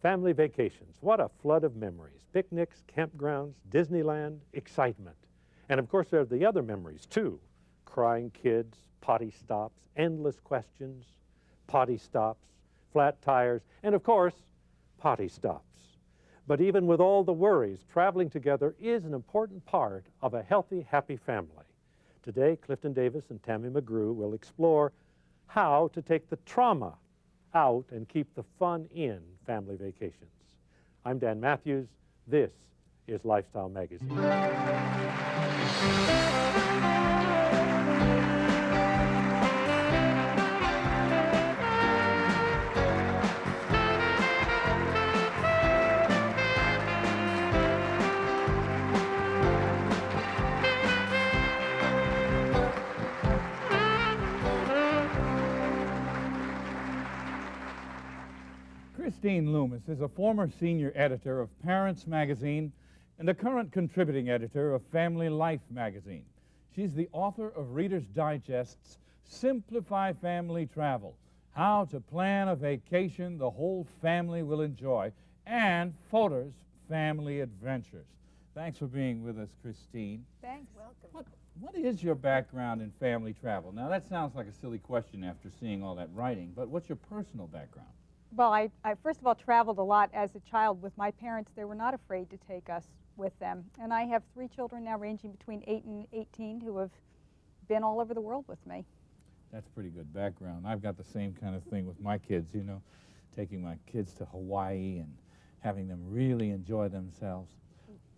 Family vacations, what a flood of memories. Picnics, campgrounds, Disneyland, excitement. And of course there are the other memories too. Crying kids, potty stops, endless questions, potty stops, flat tires, and of course, potty stops. But even with all the worries, traveling together is an important part of a healthy, happy family. Today, Clifton Davis and Tammy McGrew will explore how to take the trauma out and keep the fun in family vacations. I'm Dan Matthews. This is Lifestyle Magazine. Christine Loomis is a former senior editor of Parents Magazine and a current contributing editor of Family Life Magazine. She's the author of Reader's Digest's Simplify Family Travel, How to Plan a Vacation the Whole Family Will Enjoy, and Fodor's Family Adventures. Thanks for being with us, Christine. Thanks. Welcome. What is your background in family travel? Now, that sounds like a silly question after seeing all that writing, but what's your personal background? Well, I first of all traveled a lot as a child with my parents. They were not afraid to take us with them. And I have 3 children now ranging between 8 and 18 who have been all over the world with me. That's pretty good background. I've got the same kind of thing with my kids, you know, taking my kids to Hawaii and having them really enjoy themselves.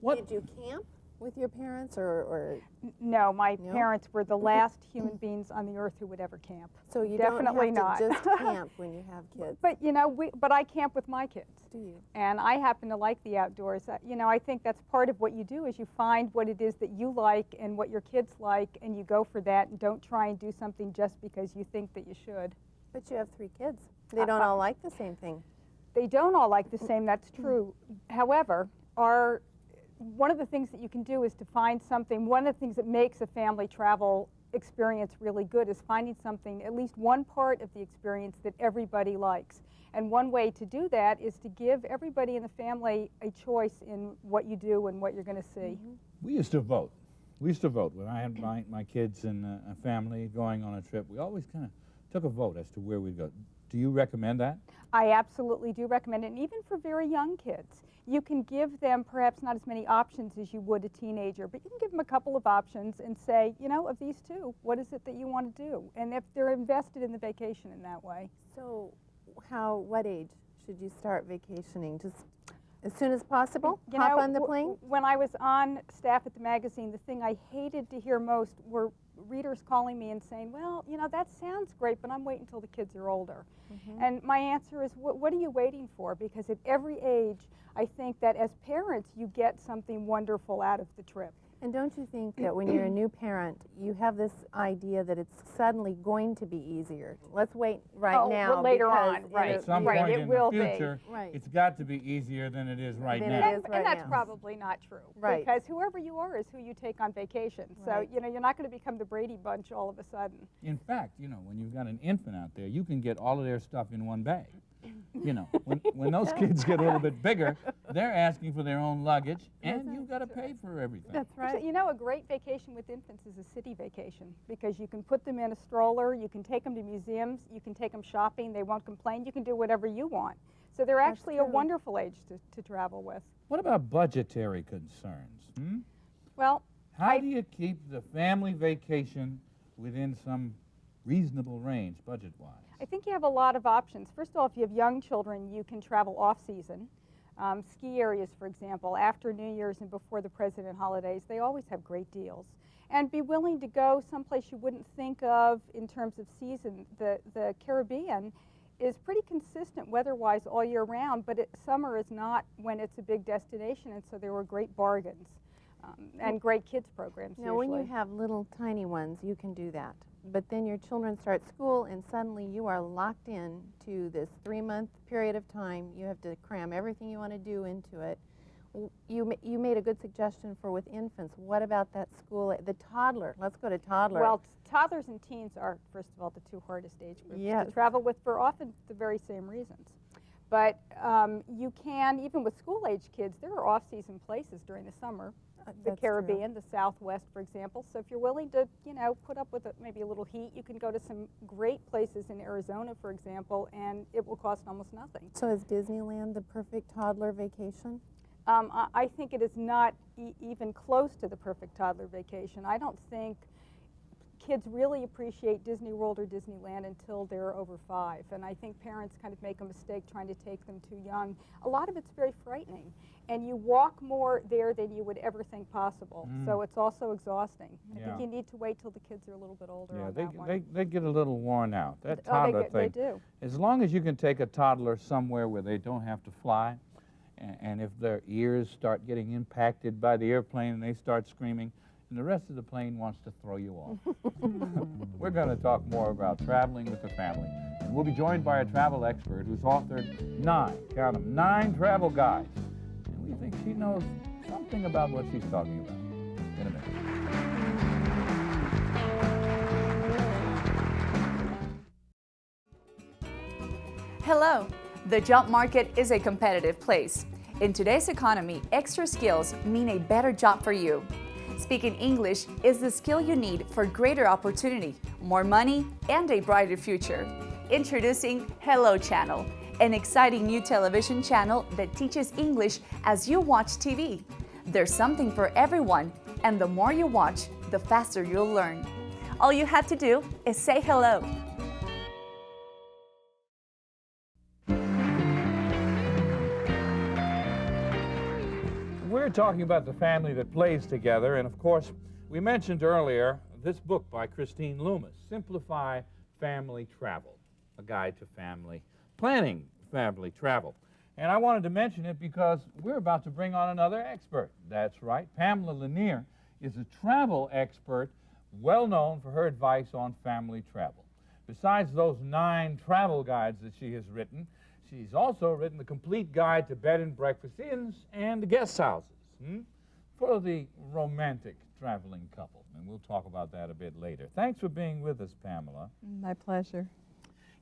Did you camp with your parents or No, my No? parents were the last human beings on the earth who would ever camp. so you Definitely don't not. have to just camp when you have kids? But you know, but I camp with my kids. Do you? And I happen to like the outdoors. You know, I think that's part of what you do is you find what it is that you like and what your kids like, and you go for that and don't try and do something just because you think that you should. But you have 3 kids. They don't all like the same thing. They don't all like the same, that's true. However, one of the things that you can do is to find something, one of the things that makes a family travel experience really good is finding something, at least one part of the experience that everybody likes. And one way to do that is to give everybody in the family a choice in what you do and what you're going to see. We used to vote. When I had my kids and a family going on a trip, we always kind of took a vote as to where we'd go. Do you recommend that? I absolutely do recommend it, and even for very young kids. You can give them perhaps not as many options as you would a teenager, but you can give them a couple of options and say, you know, of these 2, what is it that you want to do? And if they're invested in the vacation in that way. So what age should you start vacationing? Just as soon as possible? You Hop know, on the plane? When I was on staff at the magazine, the thing I hated to hear most were readers calling me and saying, well, you know, that sounds great, but I'm waiting until the kids are older. And my answer is, what are you waiting for? Because at every age, I think that as parents, you get something wonderful out of the trip. And don't you think that when you're a new parent, you have this idea that it's suddenly going to be easier? Let's wait now. Well, later because on, right. At some Right, point it in will the be. future, Right. it's got to be easier than it is right Than it now. is. And right that's now. probably not true. Right. Because whoever you are is who you take on vacation. So, Right. you know, you're not going to become the Brady Bunch all of a sudden. In fact, you know, when you've got an infant out there, you can get all of their stuff in one bag. You know, when those kids get a little bit bigger, they're asking for their own luggage, and you've got to pay for everything. That's right. Actually, you know, a great vacation with infants is a city vacation because you can put them in a stroller, you can take them to museums, you can take them shopping, they won't complain, you can do whatever you want. So they're That's actually a true. wonderful age to travel with. What about budgetary concerns? Well, How do you keep the family vacation within some reasonable range, budget-wise? I think you have a lot of options. First of all, if you have young children, you can travel off-season. Ski areas, for example, after New Year's and before the President holidays, they always have great deals. And be willing to go someplace you wouldn't think of in terms of season. The Caribbean is pretty consistent weather-wise all year round, but summer is not when it's a big destination, and so there were great bargains and great kids programs Now, usually. when you have little tiny ones, you can do that. But then your children start school, and suddenly you are locked in to this 3-month period of time. You have to cram everything you want to do into it. You made a good suggestion for with infants. What about that school, the toddler? Let's go to toddler. Well, toddlers and teens are, first of all, the 2 hardest age groups Yes. to travel with for often the very same reasons. But you can, even with school-age kids, there are off-season places during the summer. The That's Caribbean, the Southwest, for example. So if you're willing to, you know, put up with maybe a little heat, you can go to some great places in Arizona, for example, and it will cost almost nothing. So is Disneyland the perfect toddler vacation? I think it is not even close to the perfect toddler vacation. I don't think kids really appreciate Disney World or Disneyland until they're over 5. And I think parents kind of make a mistake trying to take them too young. A lot of it's very frightening. And you walk more there than you would ever think possible. So it's also exhausting. I think you need to wait till the kids are a little bit older on that one. They get a little worn out. That Oh, toddler they thing. do. As long as you can take a toddler somewhere where they don't have to fly, and if their ears start getting impacted by the airplane and they start screaming, and the rest of the plane wants to throw you off. We're going to talk more about traveling with the family. And we'll be joined by a travel expert who's authored 9 travel guides. And we think she knows something about what she's talking about. In a minute. Hello! The job market is a competitive place. In today's economy, extra skills mean a better job for you. Speaking English is the skill you need for greater opportunity, more money, and a brighter future. Introducing Hello Channel, an exciting new television channel that teaches English as you watch TV. There's something for everyone, and the more you watch, the faster you'll learn. All you have to do is say hello. We're talking about the family that plays together, and of course, we mentioned earlier this book by Christine Loomis, Simplify Family Travel, a guide to family planning family travel. And I wanted to mention it because we're about to bring on another expert. That's right, Pamela Lanier is a travel expert well known for her advice on family travel. Besides those 9 travel guides that she has written, she's also written the complete guide to bed and breakfast inns and guest houses for the romantic traveling couple. And we'll talk about that a bit later. Thanks for being with us, Pamela. My pleasure.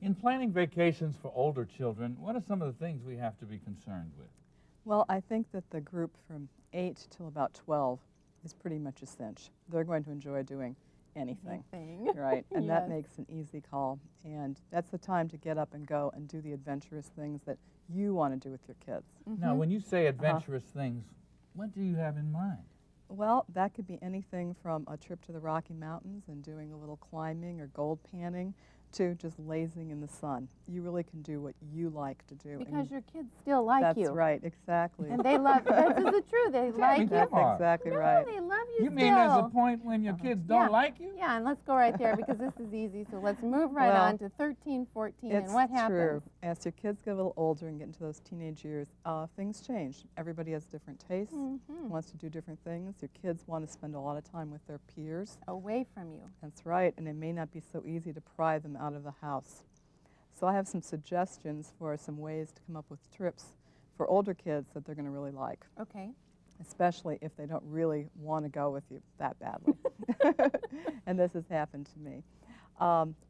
In planning vacations for older children, what are some of the things we have to be concerned with? Well, I think that the group from 8 till about 12 is pretty much a cinch. They're going to enjoy doing anything. Right, and that makes an easy call. And that's the time to get up and go and do the adventurous things that you want to do with your kids. Now, when you say adventurous things, what do you have in mind? Well, that could be anything from a trip to the Rocky Mountains and doing a little climbing or gold panning to just lazing in the sun. You really can do what you like to do. Because your kids still like you. That's right, exactly. And they love, this is the truth, they like you. That's exactly right. No, they love you You still. mean there's a point when your kids don't like you? Yeah, and let's go right there because this is easy. So let's move right on to 13, 14, and what happens? True. As your kids get a little older and get into those teenage years, things change. Everybody has different tastes, wants to do different things. Your kids want to spend a lot of time with their peers. Away from you. That's right, and it may not be so easy to pry them out of the house. So I have some suggestions for some ways to come up with trips for older kids that they're going to really like. Okay. Especially if they don't really want to go with you that badly. And this has happened to me.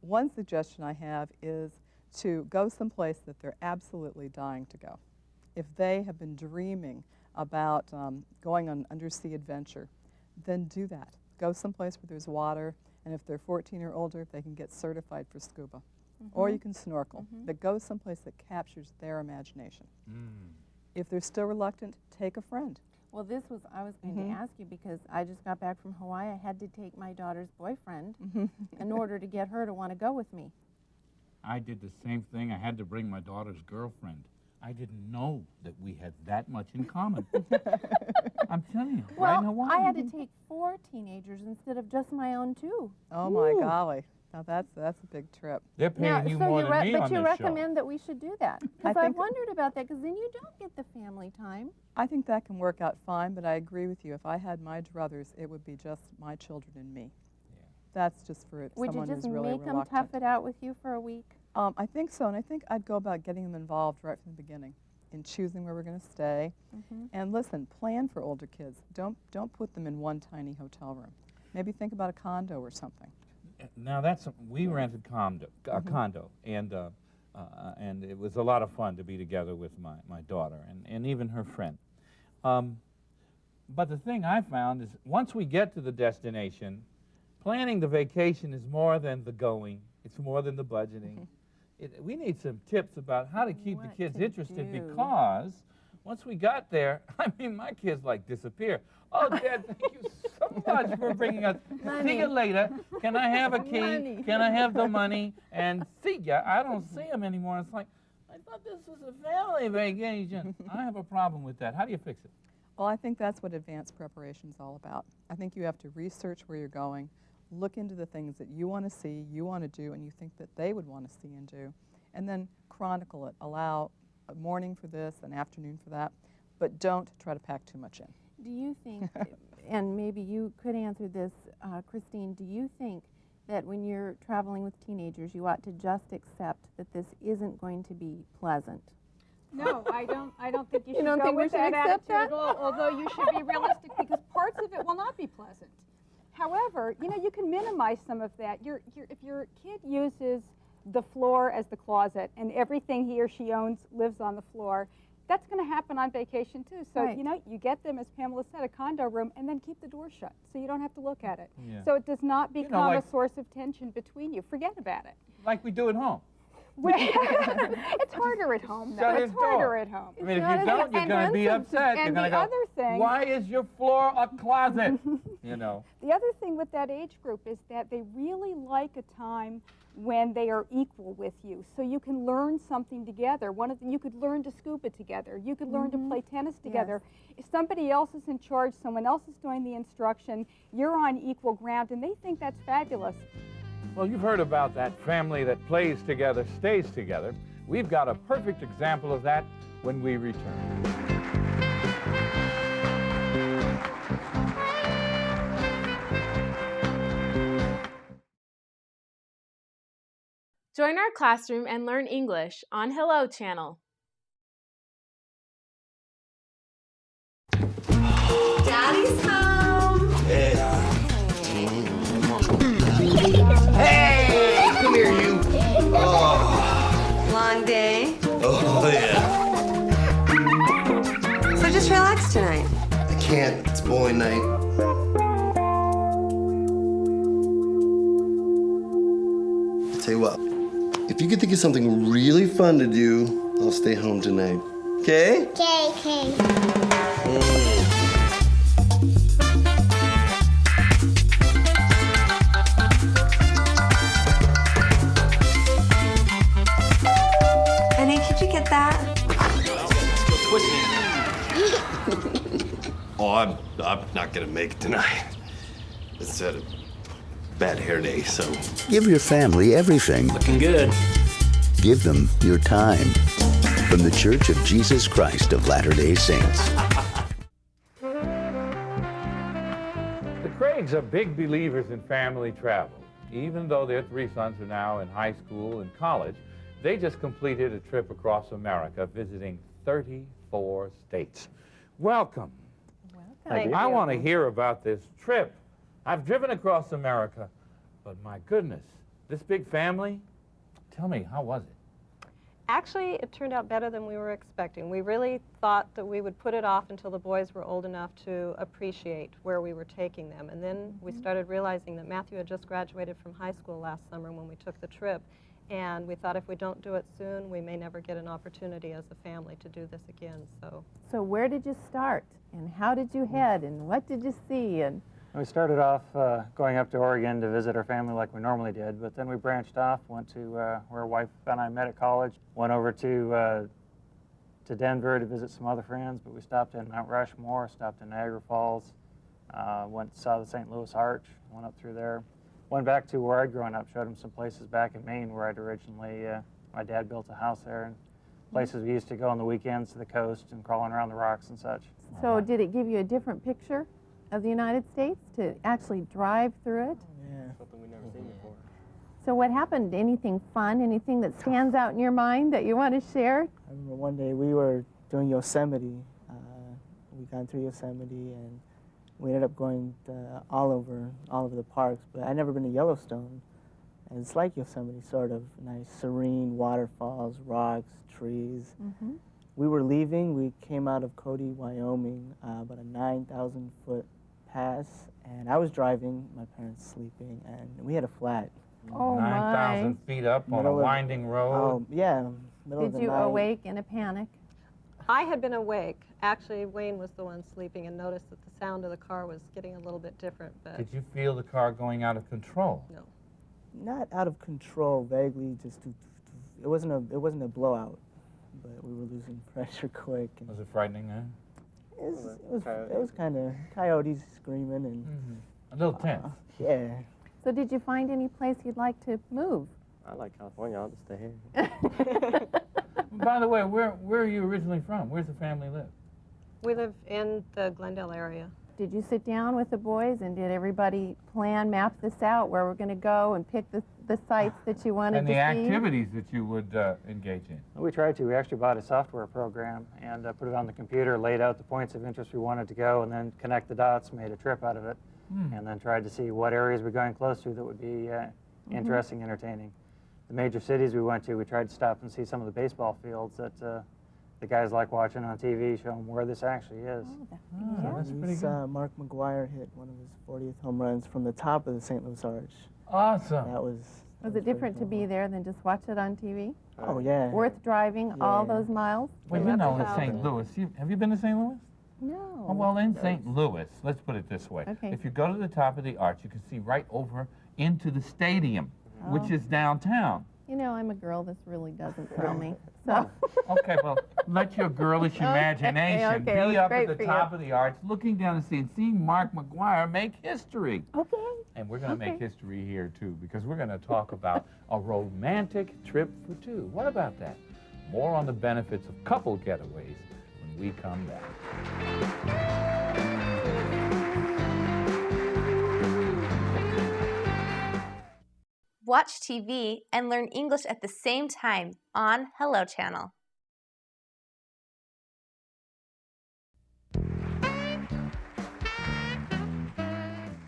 One suggestion I have is to go someplace that they're absolutely dying to go. If they have been dreaming about going on an undersea adventure, then do that. Go someplace where there's water, and if they're 14 or older, they can get certified for scuba. Or you can snorkel, but go someplace that captures their imagination. If they're still reluctant, take a friend. Well, this was, I was going to ask you because I just got back from Hawaii. I had to take my daughter's boyfriend in order to get her to want to go with me. I did the same thing. I had to bring my daughter's girlfriend. I didn't know that we had that much in common. I'm telling you, right in Hawaii. I had to take 4 teenagers instead of just my own 2. Oh my golly. Now that's a big trip. They're paying you more than me on But you this recommend that we should do that? Because I've wondered about that, because then you don't get the family time. I think that can work out fine, but I agree with you. If I had my druthers, it would be just my children and me. Yeah. That's just for Would someone you just who's really make them reluctant. tough it out with you for a week? I think so, and I think I'd go about getting them involved right from the beginning in choosing where we're going to stay. And listen, plan for older kids. Don't put them in one tiny hotel room. Maybe think about a condo or something. Now we rented a condo, and and it was a lot of fun to be together with my daughter and even her friend. But the thing I found is once we get to the destination, planning the vacation is more than the going. It's more than the budgeting. We need some tips about how to keep the What kids to interested, do. because once we got there, I mean, my kids like disappear. Oh, Dad, thank you so much for bringing us. See you later. Can I have a key? Money. Can I have the money? And see ya. I don't see them anymore. It's like, I thought this was a family vacation. I have a problem with that. How do you fix it? Well, I think that's what advanced preparation is all about. I think you have to research where you're going, look into the things that you want to see, you want to do, and you think that they would want to see and do, and then chronicle it. Allow a morning for this, an afternoon for that, but don't try to pack too much in. Do you think, and maybe you could answer this, Christine, do you think that when you're traveling with teenagers, you ought to just accept that this isn't going to be pleasant? No, I don't think you You should don't go think we with should that accept attitude that? at all, although you should be realistic because parts of it will not be pleasant. However, you know, you can minimize some of that. If your kid uses the floor as the closet and everything he or she owns lives on the floor, that's going to happen on vacation too. So, Right. you know, you get them, as Pamela said, a condo room and then keep the door shut so you don't have to look at it. Yeah. So it does not know, become like- a source of tension between you. Forget about it. Like we do at home. It's harder at home, though. Shut It's his door. harder at home. I mean, if not you as don't, you're going to be expensive. upset. You're And going to the go, other thing- why is your floor a closet? You know. The other thing with that age group is that they really like a time when they are equal with you, so you can learn something together. You could learn to scuba together. You could learn to play tennis together. If somebody else is in charge, someone else is doing the instruction, you're on equal ground, and they think that's fabulous. Well, you've heard about that family that plays together, stays together. We've got a perfect example of that when we return. Join our classroom and learn English on Hello Channel. Daddy's home. Hey, come here, you. Oh, Long day. yeah. So just relax tonight. I can't. It's bowling night. I'll tell you what. If you could think of something really fun to do, I'll stay home tonight. Okay? Okay. Honey, could you get that? Oh, I'm not gonna make it tonight. It's a bad hair day, so. Give your family everything. Looking good. Give them your time. From the Church of Jesus Christ of Latter-day Saints. The Craigs are big believers in family travel. Even though their three sons are now in high school and college, they just completed a trip across America visiting 34 states. Welcome. Welcome. I want to hear about this trip. I've driven across America, but my goodness, this big family, tell me, how was it? Actually, it turned out better than we were expecting. We really thought that we would put it off until the boys were old enough to appreciate where we were taking them. And then we started realizing that Matthew had just graduated from high school last summer when we took the trip. And we thought if we don't do it soon, we may never get an opportunity as a family to do this again. So where did you start? And how did you head? And what did you see? And We started off going up to Oregon to visit our family like we normally did, but then we branched off, went to where wife and I met at college, went over to Denver to visit some other friends, but we stopped in Mount Rushmore, stopped in Niagara Falls, saw the St. Louis Arch, went up through there, went back to where I'd grown up, showed them some places back in Maine where I'd originally, my dad built a house there, and places we used to go on the weekends to the coast and crawling around the rocks and such. so did it give you a different picture of the United States to actually drive through it? Yeah. Something we never seen before. So what happened? Anything fun? Anything that stands out in your mind that you want to share? I remember one day we were doing Yosemite. We got through Yosemite and we ended up going all over the parks. But I'd never been to Yellowstone, And it's like Yosemite, sort of nice, serene waterfalls, rocks, trees. Mm-hmm. We were leaving. We came out of Cody, Wyoming, about a 9,000-foot pass, and I was driving, my parents sleeping, and we had a flat. Oh, 9,000 feet up on a Middle of- winding road. Oh, yeah, middle of the Did you night. awake in a panic? I had been awake. Actually, Wayne was the one sleeping and noticed that the sound of the car was getting a little bit different. But Did you feel the car going out of control? no. Not out of control, vaguely, just it wasn't a blowout, but we were losing pressure quick. And Was it frightening, huh? it was kind of coyotes screaming and A little tense. yeah. So did you find any place you'd like to move? I like California. I'll just stay here. By the way, where are you originally from? Where's the family live? We live in the Glendale area. Did you sit down with the boys and did everybody map this out, where we're going to go and pick the sites that you wanted And to the see? activities that you would engage in? We tried to. We actually bought a software program and put it on the computer, laid out the points of interest we wanted to go, and then connect the dots, made a trip out of it, and then tried to see what areas we're going close to that would be interesting, entertaining. The major cities we went to, we tried to stop and see some of the baseball fields that the guys like watching on TV, show them where this actually is. That's pretty He's, good. Mark McGuire hit one of his 40th home runs from the top of the St. Louis Arch. Awesome. That was. Was it different to be there than just watch it on TV? Oh yeah. Worth driving all those miles? Well, you know, in St. Louis, have you been to St. Louis? No. Oh, well, in St. Louis, let's put it this way. Okay. If you go to the top of the arch, you can see right over into the stadium, which is downtown. You know, I'm a girl. This really doesn't thrill me. So. Okay, well, let your girlish imagination okay, it was be up at great the for top you. of the arch, looking down and seeing Mark McGuire make history. Okay. And we're going to make history here, too, because we're going to talk about a romantic trip for two. What about that? More on the benefits of couple getaways when we come back. Watch TV and learn English at the same time on Hello Channel.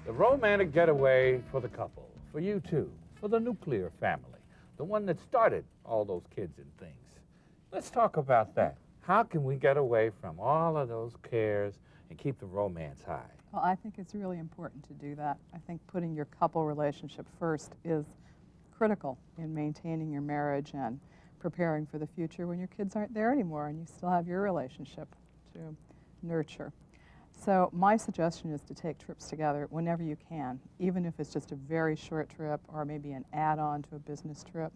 The romantic getaway for the couple, for you too, for the nuclear family, the one that started all those kids and things. Let's talk about that. How can we get away from all of those cares and keep the romance high? Well, I think it's really important to do that. I think putting your couple relationship first is critical in maintaining your marriage and preparing for the future when your kids aren't there anymore and you still have your relationship to nurture. So my suggestion is to take trips together whenever you can, even if it's just a very short trip or maybe an add-on to a business trip,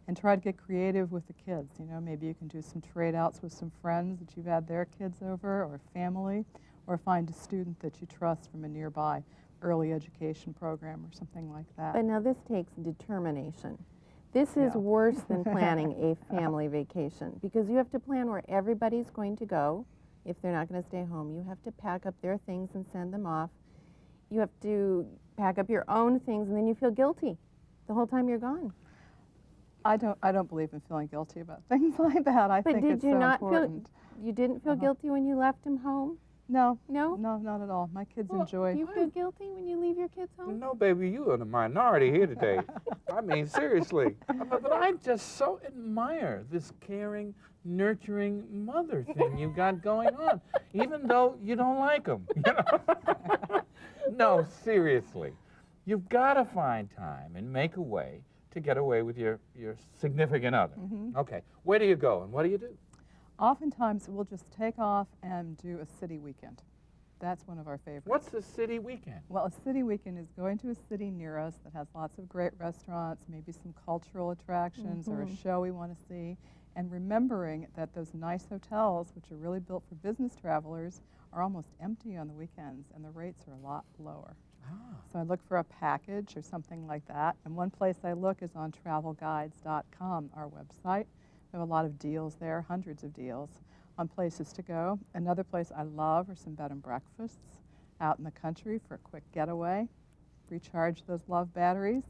and try to get creative with the kids. You know, maybe you can do some trade-outs with some friends that you've had their kids over, or family, or find a student that you trust from a nearby early education program or something like that. But now this takes determination. This is worse than planning a family vacation, because you have to plan where everybody's going to go. If they're not going to stay home, you have to pack up their things and send them off. You have to pack up your own things, and then you feel guilty the whole time you're gone. I don't believe in feeling guilty about things like that. I think it's so important. You didn't feel guilty when you left him home? No. No? No, not at all. My kids Well, enjoy. Do you feel guilty when you leave your kids home? No, baby, you're in the minority here today. I mean, seriously. But I just so admire this caring, nurturing mother thing you got going on, even though you don't like them. You know? No, seriously. You've got to find time and make a way to get away with your significant other. Okay, where do you go and what do you do? Oftentimes, we'll just take off and do a city weekend. That's one of our favorites. What's a city weekend? Well, a city weekend is going to a city near us that has lots of great restaurants, maybe some cultural attractions or a show we want to see, and remembering that those nice hotels, which are really built for business travelers, are almost empty on the weekends, and the rates are a lot lower. So I look for a package or something like that, and one place I look is on travelguides.com, our website. We have a lot of deals there, hundreds of deals on places to go. Another place I love are some bed and breakfasts out in the country for a quick getaway. Recharge those love batteries.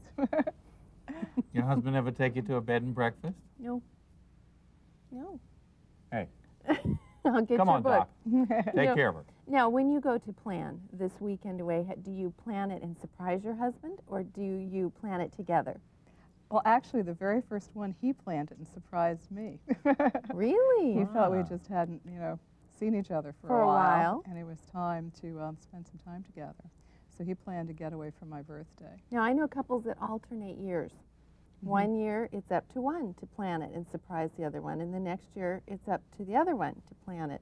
Your husband ever take you to a bed and breakfast? No. No. Hey. I'll get Come your on, book. Doc. Take care of her. Now, when you go to plan this weekend away, do you plan it and surprise your husband, or do you plan it together? Well, actually, the very first one, he planned it and surprised me. Really? He thought we just hadn't, seen each other for a while. And it was time to spend some time together. So he planned a getaway for my birthday. Now, I know couples that alternate years. One year, it's up to one to plan it and surprise the other one. And the next year, it's up to the other one to plan it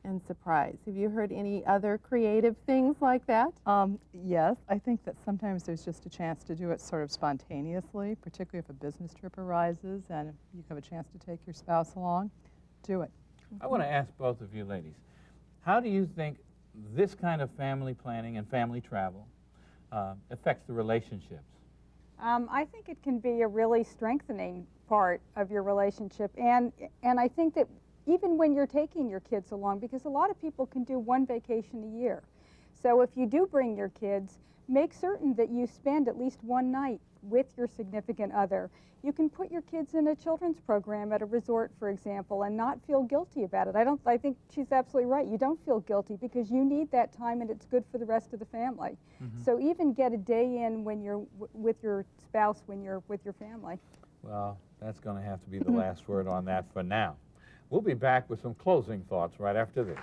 and surprise. Have you heard any other creative things like that? Yes, I think that sometimes there's just a chance to do it sort of spontaneously, particularly if a business trip arises and if you have a chance to take your spouse along, do it. I want to ask both of you ladies, how do you think this kind of family planning and family travel affects the relationships? I think it can be a really strengthening part of your relationship, and I think that even when you're taking your kids along, because a lot of people can do one vacation a year. So if you do bring your kids, make certain that you spend at least one night with your significant other. You can put your kids in a children's program at a resort, for example, and not feel guilty about it. I think she's absolutely right. You don't feel guilty because you need that time and it's good for the rest of the family. So even get a day in when you're with your spouse, when you're with your family. Well, that's going to have to be the last word on that for now. We'll be back with some closing thoughts right after this.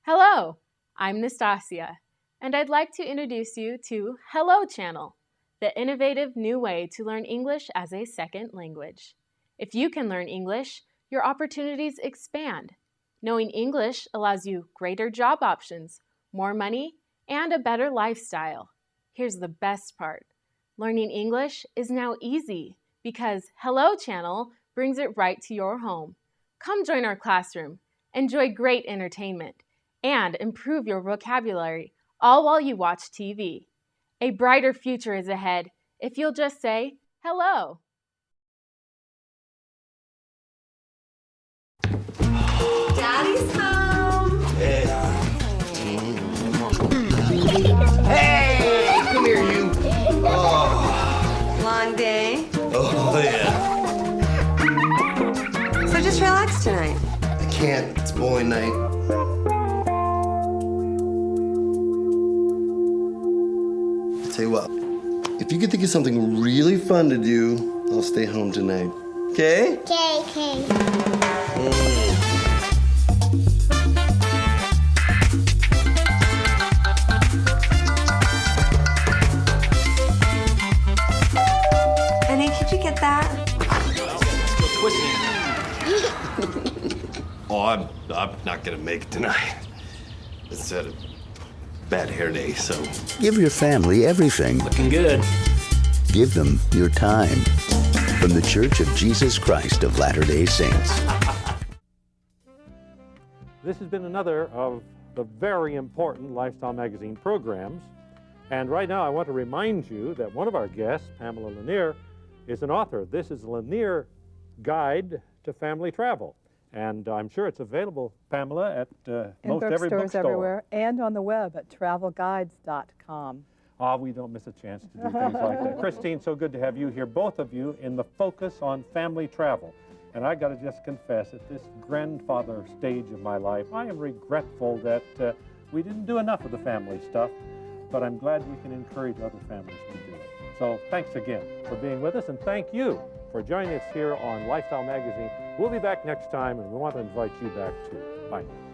Hello, I'm Nastasia, and I'd like to introduce you to Hello Channel, the innovative new way to learn English as a second language. If you can learn English, your opportunities expand. Knowing English allows you greater job options, more money, and a better lifestyle. Here's the best part. Learning English is now easy because Hello Channel brings it right to your home. Come join our classroom, enjoy great entertainment, and improve your vocabulary, all while you watch TV. A brighter future is ahead if you'll just say hello. Daddy's home. Hey, come here, you. Oh. Long day. Oh, yeah. So just relax tonight. I can't. It's bowling night. I'll tell you what. If you can think of something really fun to do, I'll stay home tonight. Okay? Okay. Honey, could you get that? Oh, I'm not gonna make it tonight. It's a bad hair day, so. Give your family everything. Looking good. Give them your time. From the Church of Jesus Christ of Latter-day Saints. This has been another of the very important Lifestyle Magazine programs. And right now I want to remind you that one of our guests, Pamela Lanier, is an author. This is Lanier Guide to Family Travel. And I'm sure it's available, Pamela, at most every bookstore. Everywhere, and on the web at travelguides.com. Ah, we don't miss a chance to do things like that. Christine, so good to have you here, both of you, in the focus on family travel. And I got to just confess, at this grandfather stage of my life, I am regretful that we didn't do enough of the family stuff, but I'm glad we can encourage other families to do it. So thanks again for being with us, and thank you for joining us here on Lifestyle Magazine. We'll be back next time, and we want to invite you back too. Bye now.